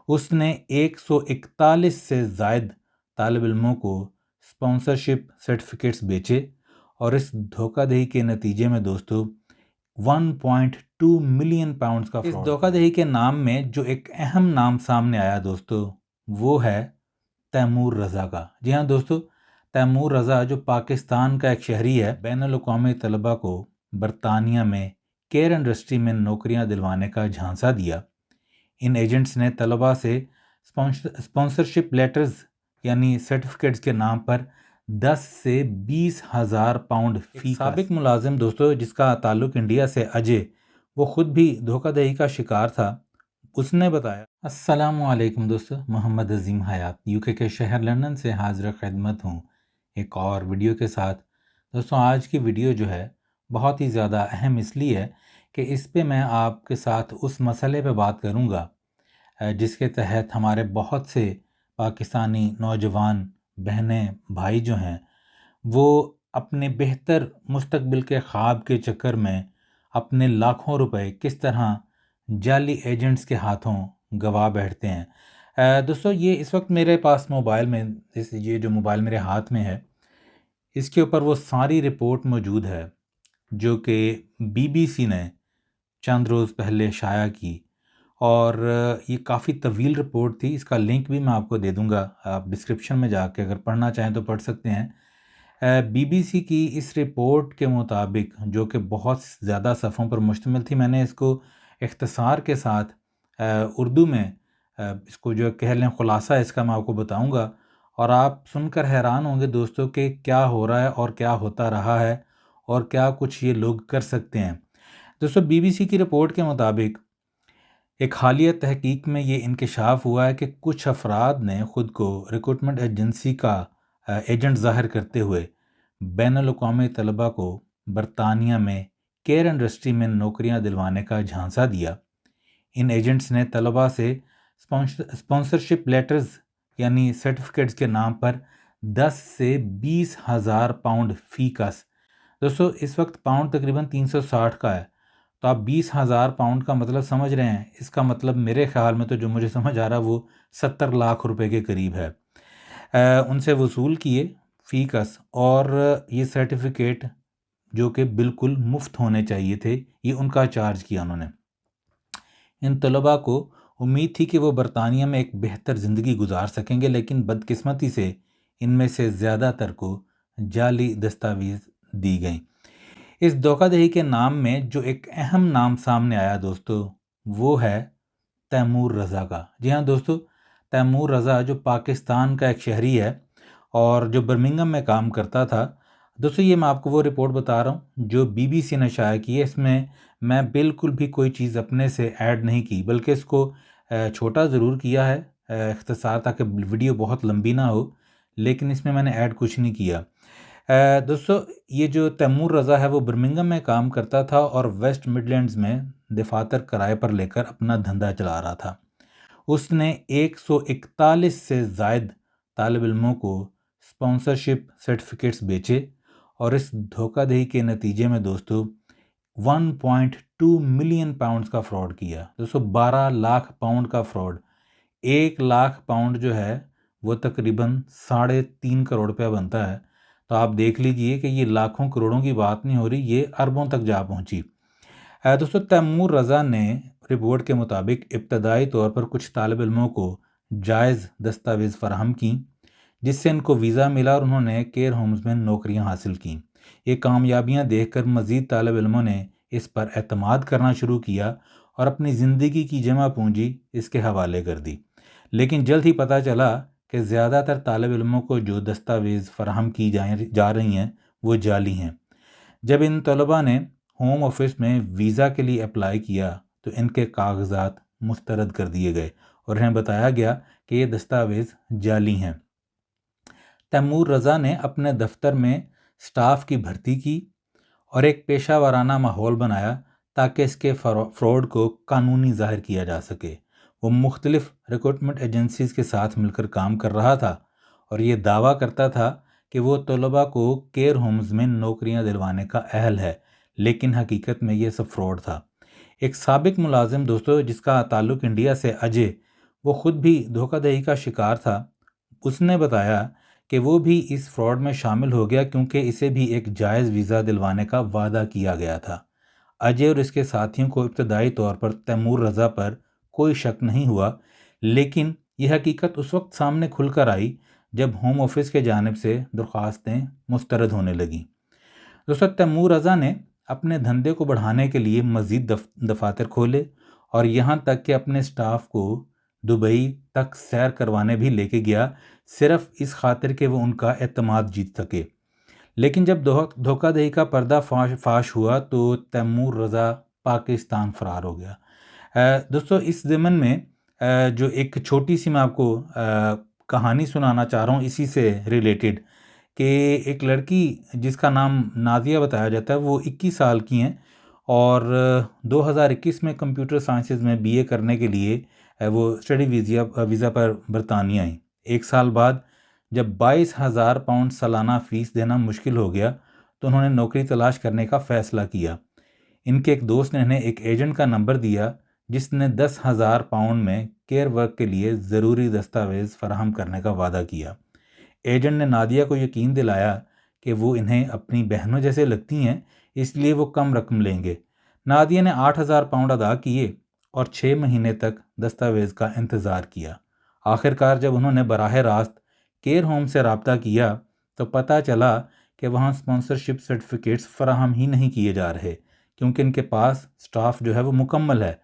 उसने 141 से ज़ायद तालिब इल्मों को स्पॉन्सरशिप सर्टिफिकेट्स बेचे और इस धोखाधड़ी के नतीजे में दोस्तों 1.2 मिलियन पाउंड्स का फ्रॉड। इस धोखाधड़ी के नाम में जो एक अहम नाम सामने आया दोस्तों, वो है तैमूर रज़ा का। जी हाँ दोस्तों, तैमूर रज़ा जो पाकिस्तान का एक शहरी है, बैनुल-अक़वामी तलबा को बरतानिया में केयर इंडस्ट्री में नौकरियां दिलवाने का झांसा दिया। इन एजेंट्स ने तलबा से स्पॉन्सरशिप लेटर्स यानी सर्टिफिकेट्स के नाम पर 10 से 20 हज़ार पाउंड फी का। साबिक मुलाजिम दोस्तों जिसका ताल्लुक इंडिया से अजय, वो खुद भी धोखाधड़ी का शिकार था, उसने बताया। अस्सलामुअलैकुम दोस्तों, मोहम्मद अजीम हयात यूके के शहर लंदन से हाजिर खिदमत हूँ एक और वीडियो के साथ। दोस्तों आज की वीडियो जो है बहुत ही ज़्यादा अहम इसलिए है कि इस पे मैं आपके साथ उस मसले पे बात करूँगा जिसके तहत हमारे बहुत से पाकिस्तानी नौजवान बहनें भाई जो हैं वो अपने बेहतर मुस्तकबिल के ख्वाब के चक्कर में अपने लाखों रुपए किस तरह जाली एजेंट्स के हाथों गवा बैठते हैं। दोस्तों ये इस वक्त मेरे पास मोबाइल में ये जो मोबाइल मेरे हाथ में है, इसके ऊपर वो सारी रिपोर्ट मौजूद है जो कि बीबीसी ने चंद रोज़ पहले शाया की, और ये काफ़ी तवील रिपोर्ट थी। इसका लिंक भी मैं आपको दे दूंगा, आप डिस्क्रिप्शन में जाके अगर पढ़ना चाहें तो पढ़ सकते हैं। बीबीसी की इस रिपोर्ट के मुताबिक, जो कि बहुत ज़्यादा सफ़ों पर मुश्तमिल थी, मैंने इसको इख्तिसार के साथ उर्दू में इसको जो कह लें ख़ुलासा इसका मैं आपको बताऊंगा, और आप सुनकर हैरान होंगे दोस्तों कि क्या हो रहा है और क्या होता रहा है और क्या कुछ ये लोग कर सकते हैं। दोस्तों बीबीसी की रिपोर्ट के मुताबिक एक हालिया तहकीक में ये इंकशाफ हुआ है कि कुछ अफराद ने ख़ुद को रिक्रूटमेंट एजेंसी का एजेंट ज़ाहिर करते हुए बैनुल-अक़वामी तलबा को बरतानिया में केयर इंडस्ट्री में नौकरियां दिलवाने का झांसा दिया। इन एजेंट्स ने तलबा से स्पॉन्सरशिप लेटर्स यानी सर्टिफिकेट्स के नाम पर 10 से 20 हज़ार पाउंड फ़ी का। दोस्तों इस वक्त पाउंड तकरीबन 360 का है, तो आप 20 हज़ार पाउंड का मतलब समझ रहे हैं। इसका मतलब मेरे ख्याल में तो जो मुझे समझ आ रहा है वो 70 लाख रुपए के करीब है। उनसे वसूल किए फ़ी कस, और ये सर्टिफिकेट जो कि बिल्कुल मुफ्त होने चाहिए थे, ये उनका चार्ज किया उन्होंने। इन तलबा को उम्मीद थी कि वो बरतानिया में एक बेहतर ज़िंदगी गुजार सकेंगे, लेकिन बदकिस्मती से इनमें से ज़्यादातर को जाली दस्तावेज़ दी गई। इस धोखाधड़ी के नाम में जो एक अहम नाम सामने आया दोस्तों, वो है तैमूर रज़ा का। जी हाँ दोस्तों, तैमूर रज़ा जो पाकिस्तान का एक शहरी है और जो बर्मिंघम में काम करता था। दोस्तों ये मैं आपको वो रिपोर्ट बता रहा हूँ जो बीबीसी ने शाया की है। इसमें मैं बिल्कुल भी कोई चीज़ अपने से ऐड नहीं की, बल्कि इसको छोटा ज़रूर किया है इख्तिसार, ताकि वीडियो बहुत लंबी ना हो, लेकिन इसमें मैंने ऐड कुछ नहीं किया। दोस्तों ये जो तैमूर रज़ा है वो बर्मिंघम में काम करता था और वेस्ट मिडलैंड्स में दफातर किराए पर लेकर अपना धंधा चला रहा था। उसने 141 से ज़ायद तालिब इल्मों को स्पॉन्सरशिप सर्टिफिकेट्स बेचे और इस धोखाधड़ी के नतीजे में दोस्तों 1.2 मिलियन पाउंड्स का फ्रॉड किया। दोस्तों 12 लाख पाउंड का फ्रॉड। 1 लाख पाउंड जो है वो तकरीबन 3.5 करोड़ रुपया बनता है। तो आप देख लीजिए कि ये लाखों करोड़ों की बात नहीं हो रही, ये अरबों तक जा पहुंची। दोस्तों तैमूर रज़ा ने रिपोर्ट के मुताबिक इब्तदाई तौर पर कुछ तालिब इल्मों को जायज़ दस्तावेज़ फराहम की, जिससे इनको वीज़ा मिला और उन्होंने केयर होम्स में नौकरियां हासिल की। ये कामयाबियां देखकर मज़ीद तालिब इल्मों ने इस पर एतमाद करना शुरू किया और अपनी ज़िंदगी की जमा पूंजी इसके हवाले कर दी। लेकिन जल्द ही पता चला कि ज़्यादातर तालिब इल्मों को जो दस्तावेज़ फराहम की जा रही हैं वो जाली हैं। जब इन तलबा ने होम ऑफिस में वीज़ा के लिए अप्लाई किया तो इनके कागजात मुस्तरद कर दिए गए और इन्हें बताया गया कि ये दस्तावेज़ जाली हैं। तैमूर रज़ा ने अपने दफ्तर में स्टाफ की भर्ती की और एक पेशा वाराना माहौल बनाया ताकि इसके फ्रॉड को कानूनी ज़ाहिर किया जा सके। वो मुख्तलिफ रिक्रूटमेंट एजेंसीज़ के साथ मिलकर काम कर रहा था और ये दावा करता था कि वो तलबा को केयर होम्स में नौकरियां दिलवाने का अहल है, लेकिन हकीकत में ये सब फ्रॉड था। एक साबिक मुलाजिम दोस्तों जिसका ताल्लुक इंडिया से अजय, वो खुद भी धोखाधड़ी का शिकार था। उसने बताया कि वो भी इस फ्रॉड में शामिल हो गया क्योंकि इसे भी एक जायज़ वीज़ा दिलवाने का वादा किया गया था। अजय और इसके साथियों को इब्तदाई तौर पर तैमूर रज़ा पर कोई शक नहीं हुआ, लेकिन यह हकीकत उस वक्त सामने खुलकर आई जब होम ऑफिस के जानिब से दरख्वास्तें मुस्तरद होने लगीं। दोस्तों, तैमूर रज़ा ने अपने धंधे को बढ़ाने के लिए मज़ीद दफातर खोले और यहाँ तक कि अपने स्टाफ को दुबई तक सैर करवाने भी लेके गया, सिर्फ इस खातिर कि वो उनका एतमाद जीत सके। लेकिन जब धोखाधड़ी का पर्दा फाश हुआ तो तैमूर रज़ा पाकिस्तान फ़रार हो गया। दोस्तों, इस ज़मन में जो एक छोटी सी मैं आपको कहानी सुनाना चाह रहा हूँ इसी से रिलेटेड, कि एक लड़की जिसका नाम नादिया बताया जाता है, वो 21 साल की हैं और 2021 में कंप्यूटर साइंसेज में बीए करने के लिए वो स्टडी वीज़ा पर बरतानिया आई। एक साल बाद जब 22,000 पाउंड सालाना फ़ीस देना मुश्किल हो गया तो उन्होंने नौकरी तलाश करने का फ़ैसला किया। इनके एक दोस्त ने इन्हें एक एजेंट का नंबर दिया जिसने 10,000 पाउंड में केयर वर्क के लिए ज़रूरी दस्तावेज़ फराहम करने का वादा किया। एजेंट ने नादिया को यकीन दिलाया कि वो इन्हें अपनी बहनों जैसे लगती हैं, इसलिए वो कम रकम लेंगे। नादिया ने 8,000 पाउंड अदा किए और 6 महीने तक दस्तावेज़ का इंतज़ार किया। आखिरकार जब उन्होंने बराह रास्त केयर होम से रब्ता किया तो पता चला कि वहाँ स्पॉन्सरशिप सर्टिफिकेट्स फराहम ही नहीं किए जा रहे क्योंकि इनके पास स्टाफ जो है वो मुकम्मल है।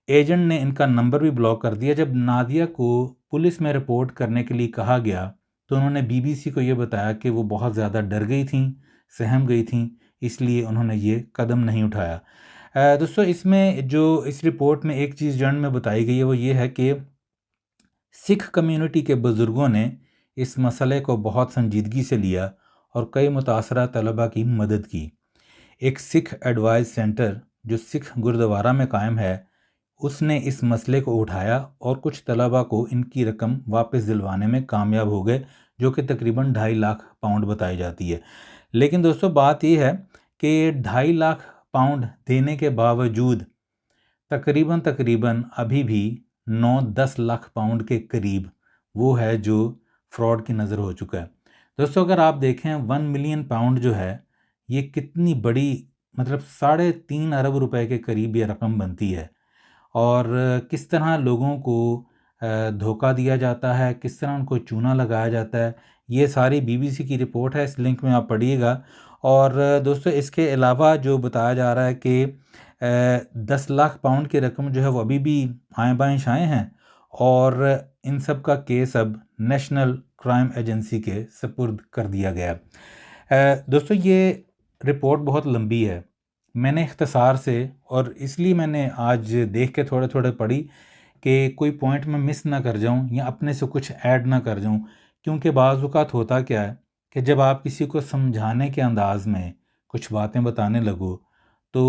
एजेंट ने इनका नंबर भी ब्लॉक कर दिया। जब नादिया को पुलिस में रिपोर्ट करने के लिए कहा गया तो उन्होंने बीबीसी को ये बताया कि वो बहुत ज़्यादा डर गई थी, सहम गई थी, इसलिए उन्होंने ये कदम नहीं उठाया। दोस्तों, इसमें जो इस रिपोर्ट में एक चीज़ जर्न में बताई गई है वो ये है कि सिख कम्युनिटी के बुज़ुर्गों ने इस मसले को बहुत संजीदगी से लिया और कई मुतासरा तलबा की मदद की। एक सिख एडवाइस सेंटर जो सिख गुरुद्वारा में कायम है, उसने इस मसले को उठाया और कुछ तलबा को इनकी रकम वापस दिलवाने में कामयाब हो गए, जो कि तकरीबन 2.5 लाख पाउंड बताई जाती है। लेकिन दोस्तों, बात यह है कि 2.5 लाख पाउंड देने के बावजूद तकरीबन अभी भी 9-10 लाख पाउंड के करीब वो है जो फ्रॉड की नज़र हो चुका है। दोस्तों, अगर आप देखें 1 मिलियन पाउंड जो है ये कितनी बड़ी, मतलब 3.5 अरब रुपए के करीब ये रकम बनती है और किस तरह लोगों को धोखा दिया जाता है, किस तरह उनको चूना लगाया जाता है, ये सारी बीबीसी की रिपोर्ट है, इस लिंक में आप पढ़िएगा। और दोस्तों, इसके अलावा जो बताया जा रहा है कि 10 लाख पाउंड की रकम जो है वो अभी भी आएँ बाएँ शाएँ हैं और इन सब का केस अब नेशनल क्राइम एजेंसी के सपुर्द कर दिया गया। दोस्तों, ये रिपोर्ट बहुत लंबी है, मैंने इख्तिसार से और इसलिए मैंने आज देख के थोड़े थोड़े पढ़ी कि कोई पॉइंट मैं मिस ना कर जाऊं या अपने से कुछ ऐड ना कर जाऊं, क्योंकि बाज़ औक़ात होता क्या है कि जब आप किसी को समझाने के अंदाज़ में कुछ बातें बताने लगो तो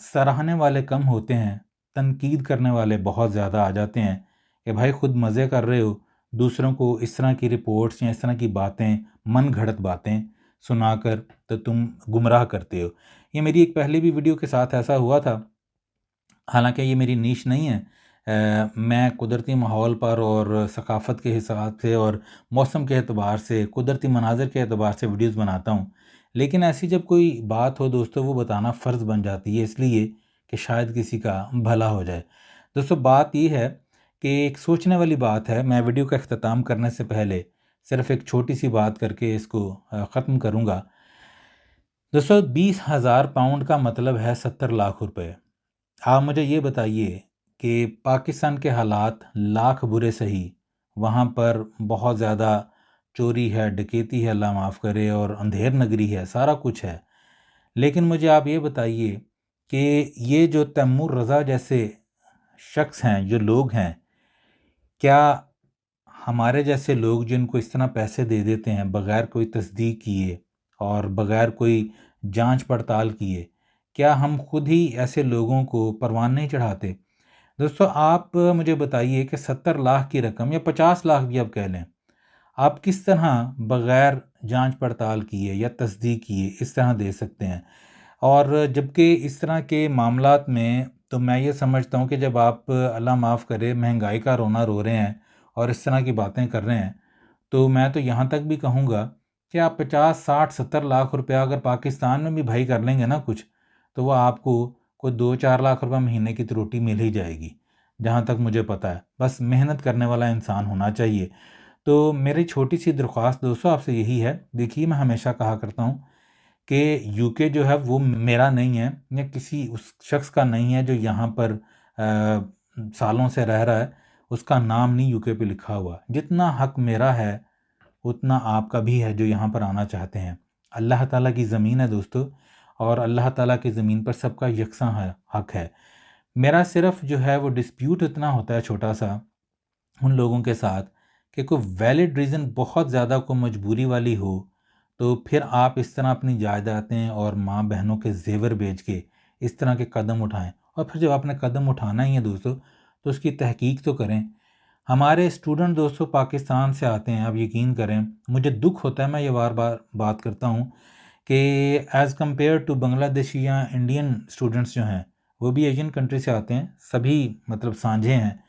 सराहने वाले कम होते हैं, तनकीद करने वाले बहुत ज़्यादा आ जाते हैं कि भाई खुद मज़े कर रहे हो, दूसरों को इस तरह की रिपोर्ट्स या इस तरह की बातें, मन घड़त बातें सुनाकर तो तुम गुमराह करते हो। ये मेरी एक पहले भी वीडियो के साथ ऐसा हुआ था, हालांकि ये मेरी नीश नहीं है। मैं कुदरती माहौल पर और सकाफ़त के हिसाब से और मौसम के एतबार से, कुदरती मनाज़र के एतबार से वीडियोज़ बनाता हूँ, लेकिन ऐसी जब कोई बात हो दोस्तों, वो बताना फ़र्ज़ बन जाती है, इसलिए कि शायद किसी का भला हो जाए। दोस्तों, बात ये है कि एक सोचने वाली बात है। मैं वीडियो का अख्ताम करने से पहले सिर्फ़ एक छोटी सी बात करके इसको ख़त्म करूँगा। दोस्तों, 20,000 पाउंड का मतलब है 70 लाख रुपए। आप मुझे ये बताइए कि पाकिस्तान के हालात लाख बुरे सही, वहाँ पर बहुत ज़्यादा चोरी है, डकैती है, अल्लाह माफ़ करे, और अंधेर नगरी है, सारा कुछ है। लेकिन मुझे आप ये बताइए कि ये जो तैमूर रज़ा जैसे शख्स हैं, जो लोग हैं, क्या हमारे जैसे लोग जिनको इस तरह पैसे दे देते हैं बग़ैर कोई तस्दीक किए और बग़ैर कोई जांच पड़ताल किए, क्या हम खुद ही ऐसे लोगों को परवान नहीं चढ़ाते? दोस्तों, आप मुझे बताइए कि 70 लाख की रकम या 50 लाख भी आप कह लें, आप किस तरह बग़ैर जांच पड़ताल किए या तस्दीक किए इस तरह दे सकते हैं? और जबकि इस तरह के मामलात में तो मैं ये समझता हूँ कि जब आप अल्लाह माफ़ करे महंगाई का रोना रो रहे हैं और इस तरह की बातें कर रहे हैं, तो मैं तो यहाँ तक भी कहूँगा कि आप 50, 60, 70 लाख रुपया अगर पाकिस्तान में भी भाई कर लेंगे ना कुछ, तो वह आपको कोई 2, 4 लाख रुपये महीने की तो रोटी मिल ही जाएगी, जहाँ तक मुझे पता है। बस मेहनत करने वाला इंसान होना चाहिए। तो मेरी छोटी सी दरख्वास्त दोस्तों आपसे यही है, देखिए मैं हमेशा कहा करता हूँ कि यूके जो है वो मेरा नहीं है या किसी उस शख्स का नहीं है जो यहाँ पर सालों से रह रहा है, उसका नाम नहीं यूके पे लिखा हुआ। जितना हक मेरा है उतना आपका भी है जो यहाँ पर आना चाहते हैं। अल्लाह ताला की ज़मीन है दोस्तों, और अल्लाह ताला की ज़मीन पर सबका यकसा है हक है। मेरा सिर्फ जो है वो डिस्प्यूट इतना होता है छोटा सा उन लोगों के साथ कि कोई वैलिड रीज़न बहुत ज़्यादा को मजबूरी वाली हो, तो फिर आप इस तरह अपनी जायदादें और माँ बहनों के जेवर बेच के इस तरह के कदम उठाएं। और फिर जब आपने कदम उठाना ही है दोस्तों, तो उसकी तहकीक तो करें। हमारे स्टूडेंट दोस्तों पाकिस्तान से आते हैं, आप यकीन करें मुझे दुख होता है, मैं ये बार बार बात करता हूँ कि एज़ कम्पेयर टू बांग्लादेशी या इंडियन स्टूडेंट्स जो हैं, वो भी एशियन कंट्री से आते हैं, सभी मतलब सांझे हैं।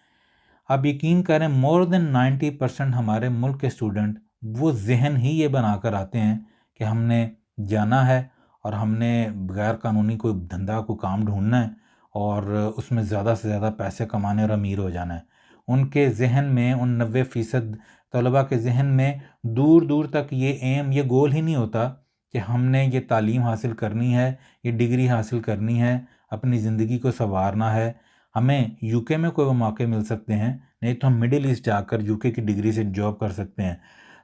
आप यकीन करें मोर देन 90% हमारे मुल्क के स्टूडेंट वो जहन ही ये बना कर आते हैं कि हमने जाना है और हमने गैर कानूनी कोई धंधा को काम ढूंढना है और उसमें ज़्यादा से ज़्यादा पैसे कमाने और अमीर हो जाना है। उनके जहन में उन 90% तलबा के जहन में दूर दूर तक ये एम ये गोल ही नहीं होता कि हमने ये तालीम हासिल करनी है, ये डिग्री हासिल करनी है, अपनी ज़िंदगी को संवारना है। हमें यूके में कोई मौके मिल सकते हैं, नहीं तो हम मिडिल ईस्ट जाकर यूके की डिग्री से जॉब कर सकते हैं।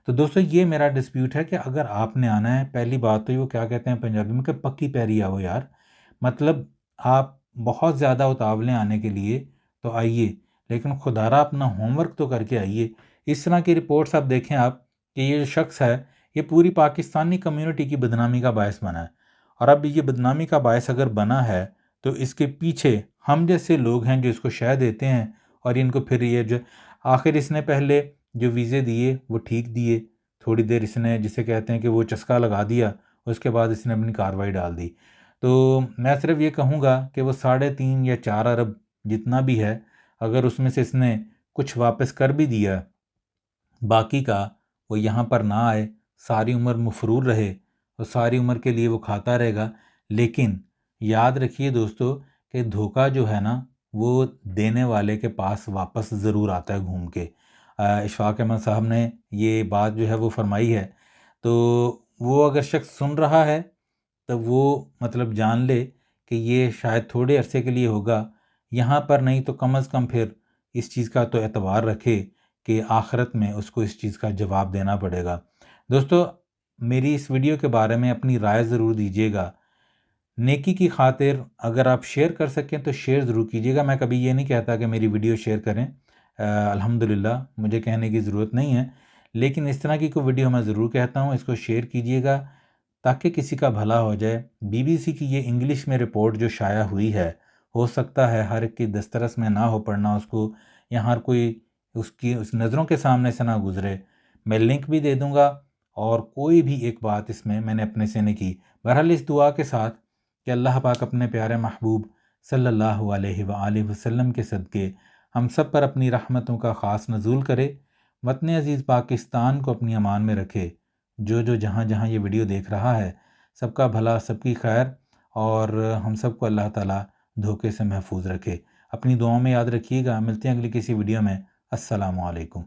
तो दोस्तों ये मेरा डिस्प्यूट है कि अगर आपने आना है, पहली बात तो वो क्या कहते हैं पंजाबी में कि पक्की पैरी आओ यार। मतलब आप बहुत ज़्यादा उतावले आने के लिए तो आइए, लेकिन खुदारा अपना होमवर्क तो करके आइए। इस तरह की रिपोर्ट्स आप देखें आप कि ये जो शख्स है ये पूरी पाकिस्तानी कम्युनिटी की बदनामी का बायस बना है। और अब ये बदनामी का बायस अगर बना है तो इसके पीछे हम जैसे लोग हैं जो इसको शह देते हैं, और इनको फिर ये जो आखिर इसने पहले जो वीज़े दिए वो ठीक दिए, थोड़ी देर इसने जिसे कहते हैं कि वो चस्का लगा दिया, उसके बाद इसने अपनी कार्रवाई डाल दी। तो मैं सिर्फ ये कहूँगा कि वो 3.5 या 4 अरब जितना भी है, अगर उसमें से इसने कुछ वापस कर भी दिया, बाकी का वो यहाँ पर ना आए, सारी उम्र मफरूर रहे और सारी उम्र के लिए वो खाता रहेगा। लेकिन याद रखिए दोस्तों कि धोखा जो है ना वो देने वाले के पास वापस ज़रूर आता है घूम के। इशफाक अहमद साहब ने ये बात जो है वो फरमाई है, तो वो अगर शख्स सुन रहा है तो वो मतलब जान ले कि ये शायद थोड़े अरसे के लिए होगा यहाँ पर, नहीं तो कम अज़ कम फिर इस चीज़ का तो एतबार रखे कि आखिरत में उसको इस चीज़ का जवाब देना पड़ेगा। दोस्तों मेरी इस वीडियो के बारे में अपनी राय ज़रूर दीजिएगा। नेकी की खातिर अगर आप शेयर कर सकें तो शेयर ज़रूर कीजिएगा। मैं कभी ये नहीं कहता कि मेरी वीडियो शेयर करें, अल्हम्दुलिल्लाह मुझे कहने की ज़रूरत नहीं है, लेकिन इस तरह की कोई वीडियो मैं ज़रूर कहता हूँ, इसको शेयर कीजिएगा ताकि किसी का भला हो जाए। बीबीसी की ये इंग्लिश में रिपोर्ट जो शाया हुई है, हो सकता है हर एक की दस्तरस में ना हो पढ़ना उसको, या हर कोई उसकी उस नज़रों के सामने से ना गुज़रे। मैं लिंक भी दे दूँगा और कोई भी एक बात इसमें मैंने अपने से नहीं की। बहरहाल इस दुआ के साथ कि अल्लाह पाक अपने प्यारे महबूब सल्लल्लाहु अलैहि वसल्लम के सदक़े हम सब पर अपनी रहमतों का ख़ास नज़ूल करे, वतन अज़ीज़ पाकिस्तान को अपनी अमान में रखे। जो जहाँ जहाँ ये वीडियो देख रहा है सबका भला सबकी खैर, और हम सबको अल्लाह ताला धोखे से महफूज रखे। अपनी दुआओं में याद रखिएगा। मिलते हैं अगली किसी वीडियो में। अस्सलामु अलैकुम।